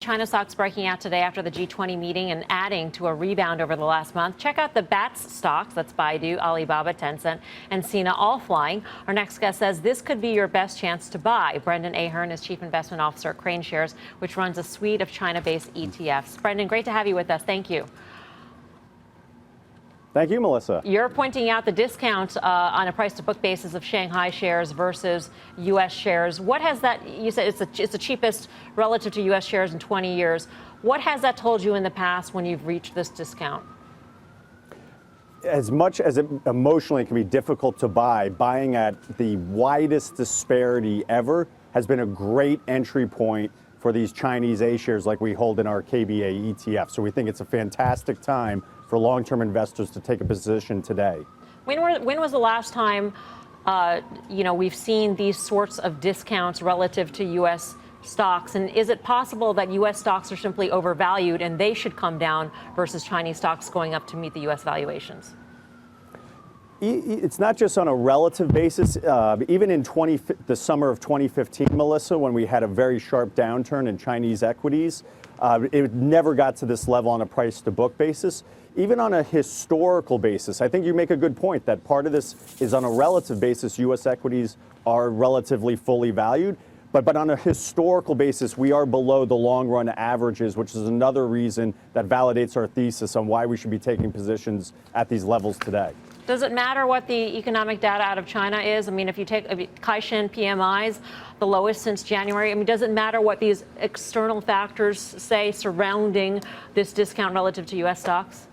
China stocks breaking out today after the G20 meeting and adding to a rebound over the last month. Check out the BATS stocks. That's Baidu, Alibaba, Tencent, and Sina, all flying. Our next guest says this could be your best chance to buy. Brendan Ahern is Chief Investment Officer at KraneShares, which runs a suite of China-based ETFs. Brendan, great to have you with us. Thank you. Thank you, Melissa. You're pointing out the discount on a price-to-book basis of Shanghai shares versus U.S. shares. What has that, you said it's the cheapest relative to U.S. shares in 20 years. What has that told you in the past when you've reached this discount? As much as it emotionally can be difficult to buy, buying at the widest disparity ever has been a great entry point for these Chinese A shares like we hold in our KBA ETF. So we think it's a fantastic time for long-term investors to take a position today. When was the last time, we've seen these sorts of discounts relative to U.S. stocks? And is it possible that U.S. stocks are simply overvalued and they should come down versus Chinese stocks going up to meet the U.S. valuations? It's not just on a relative basis. Even in the summer of 2015, Melissa, when we had a very sharp downturn in Chinese equities, it never got to this level on a price-to-book basis. Even on a historical basis, I think you make a good point that part of this is on a relative basis, U.S. equities are relatively fully valued. But on a historical basis, we are below the long-run averages, which is another reason that validates our thesis on why we should be taking positions at these levels today. Does it matter what the economic data out of China is? I mean, if you take Caixin PMIs, the lowest since January, I mean, does it matter what these external factors say surrounding this discount relative to U.S. stocks?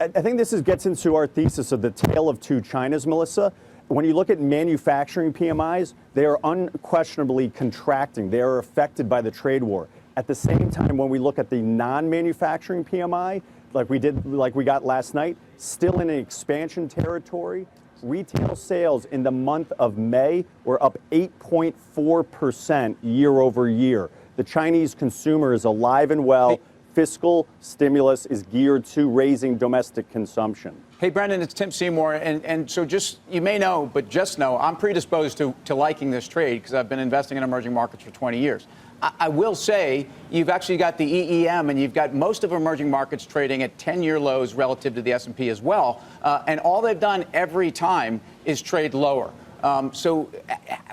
I think this gets into our thesis of the tale of two Chinas, Melissa. When you look at manufacturing PMIs, they are unquestionably contracting. They are affected by the trade war. At the same time, when we look at the non-manufacturing PMI, like we got last night, still in an expansion territory. Retail sales in the month of May were up 8.4% year over year. The Chinese consumer is alive and well. Fiscal stimulus is geared to raising domestic consumption. Hey, Brendan, it's Tim Seymour. And so just, you may know, but just know, I'm predisposed to liking this trade because I've been investing in emerging markets for 20 years. I will say you've actually got the EEM and you've got most of emerging markets trading at 10-year lows relative to the S&P as well. And all they've done every time is trade lower. So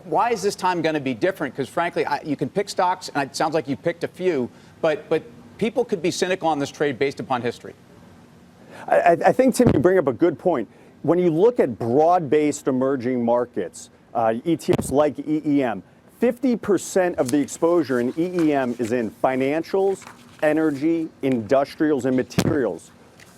why is this time going to be different? Because frankly, you can pick stocks, and it sounds like you picked a few, but people could be cynical on this trade based upon history. I think, Tim, you bring up a good point. When you look at broad-based emerging markets, ETFs like EEM, 50% of the exposure in EEM is in financials, energy, industrials, and materials.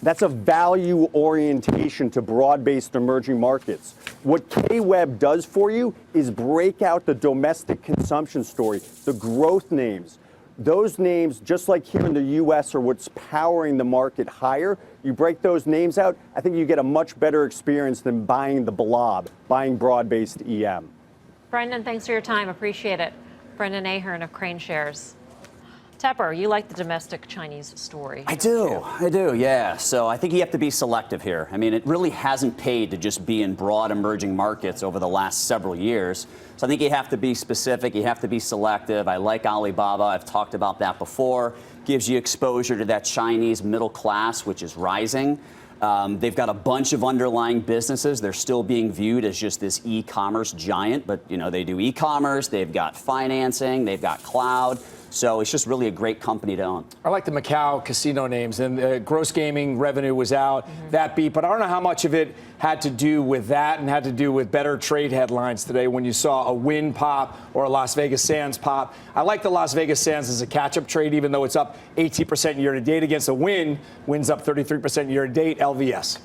That's a value orientation to broad-based emerging markets. What K-Web does for you is break out the domestic consumption story, the growth names. Those names, just like here in the U.S., are what's powering the market higher. You break those names out, I think you get a much better experience than buying the blob, buying broad-based EM. Brendan, thanks for your time. Appreciate it. Brendan Ahern of KraneShares. Tepper, you like the domestic Chinese story. I do, yeah. So I think you have to be selective here. I mean, it really hasn't paid to just be in broad emerging markets over the last several years. So I think you have to be specific, you have to be selective. I like Alibaba, I've talked about that before. Gives you exposure to that Chinese middle class, which is rising. They've got a bunch of underlying businesses. They're still being viewed as just this e-commerce giant, but they do e-commerce, they've got financing, they've got cloud. So it's just really a great company to own. I like the Macau casino names, and gross gaming revenue was out, that beat, but I don't know how much of it had to do with that and had to do with better trade headlines today when you saw a Wynn pop or a Las Vegas Sands pop. I like the Las Vegas Sands as a catch-up trade, even though it's up 18% year-to-date against a Wynn. Wynn's up 33% year-to-date, LVS.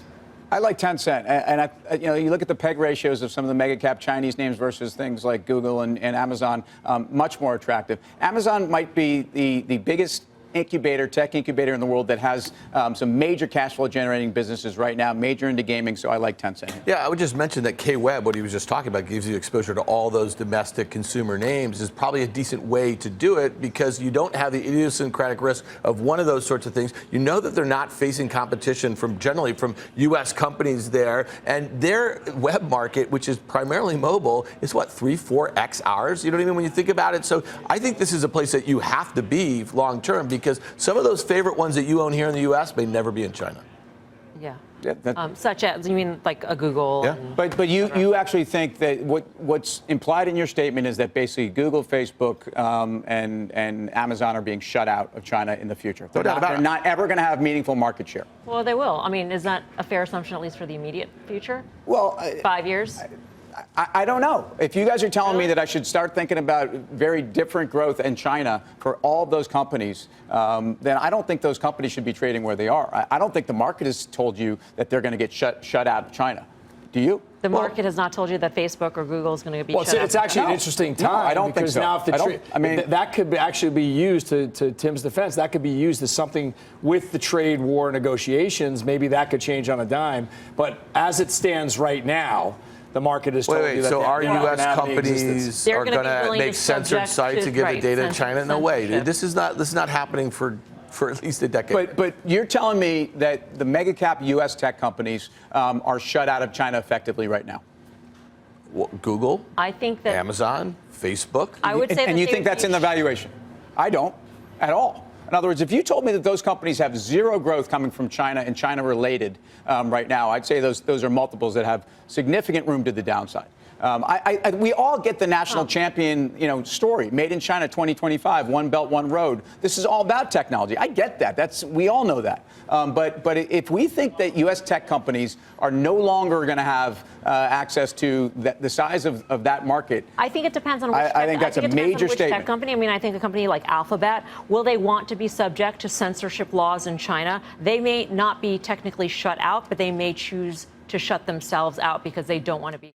I like Tencent, and you look at the PEG ratios of some of the mega cap Chinese names versus things like Google and Amazon, much more attractive. Amazon might be the biggest incubator, tech incubator in the world that has some major cash flow generating businesses right now, major into gaming. So I like Tencent. Yeah, I would just mention that K-Web, what he was just talking about, gives you exposure to all those domestic consumer names, is probably a decent way to do it because you don't have the idiosyncratic risk of one of those sorts of things. You know that they're not facing competition generally from U.S. companies there, and their web market, which is primarily mobile, is what, 3-4x ours? You know what I mean when you think about it? So I think this is a place that you have to be long term because some of those favorite ones that you own here in the U.S. may never be in China. Yeah. Yeah, Such as, you mean like a Google? Yeah. But you actually think that what's implied in your statement is that basically Google, Facebook, and Amazon are being shut out of China in the future. No doubt about it. They're not ever going to have meaningful market share. Well, they will. I mean, is that a fair assumption, at least for the immediate future? Well, 5 years? I don't know. If you guys are telling me that I should start thinking about very different growth in China for all of those companies, then I don't think those companies should be trading where they are. I don't think the market has told you that they're going to get shut out of China. Do you? The market has not told you that Facebook or Google is going to be Well, shut out. it's actually an interesting time. No, I don't think so. Now if that could actually be used, to Tim's defense, that could be used as something with the trade war negotiations. Maybe that could change on a dime. But as it stands right now, the market is told you that. So are U.S. companies They're are gonna going be to willing make to censored subject sites to- and give the right, data to China? No way, dude. censorship. This is not happening for at least a decade. But you're telling me that the mega cap U.S. tech companies are shut out of China effectively right now? Well, Google, I think that Amazon, Facebook. I would say that And you they think would that's be in the valuation? I don't at all. In other words, if you told me that those companies have zero growth coming from China and China related right now, I'd say those are multiples that have significant room to the downside. We all get the national champion, story. Made in China 2025, One Belt, One Road. This is all about technology. I get that. We all know that. But if we think that U.S. tech companies are no longer going to have access to the size of that market, I think it depends on which I think that's a major statement. tech company. I mean, I think a company like Alphabet, will they want to be subject to censorship laws in China? They may not be technically shut out, but they may choose to shut themselves out because they don't want to be.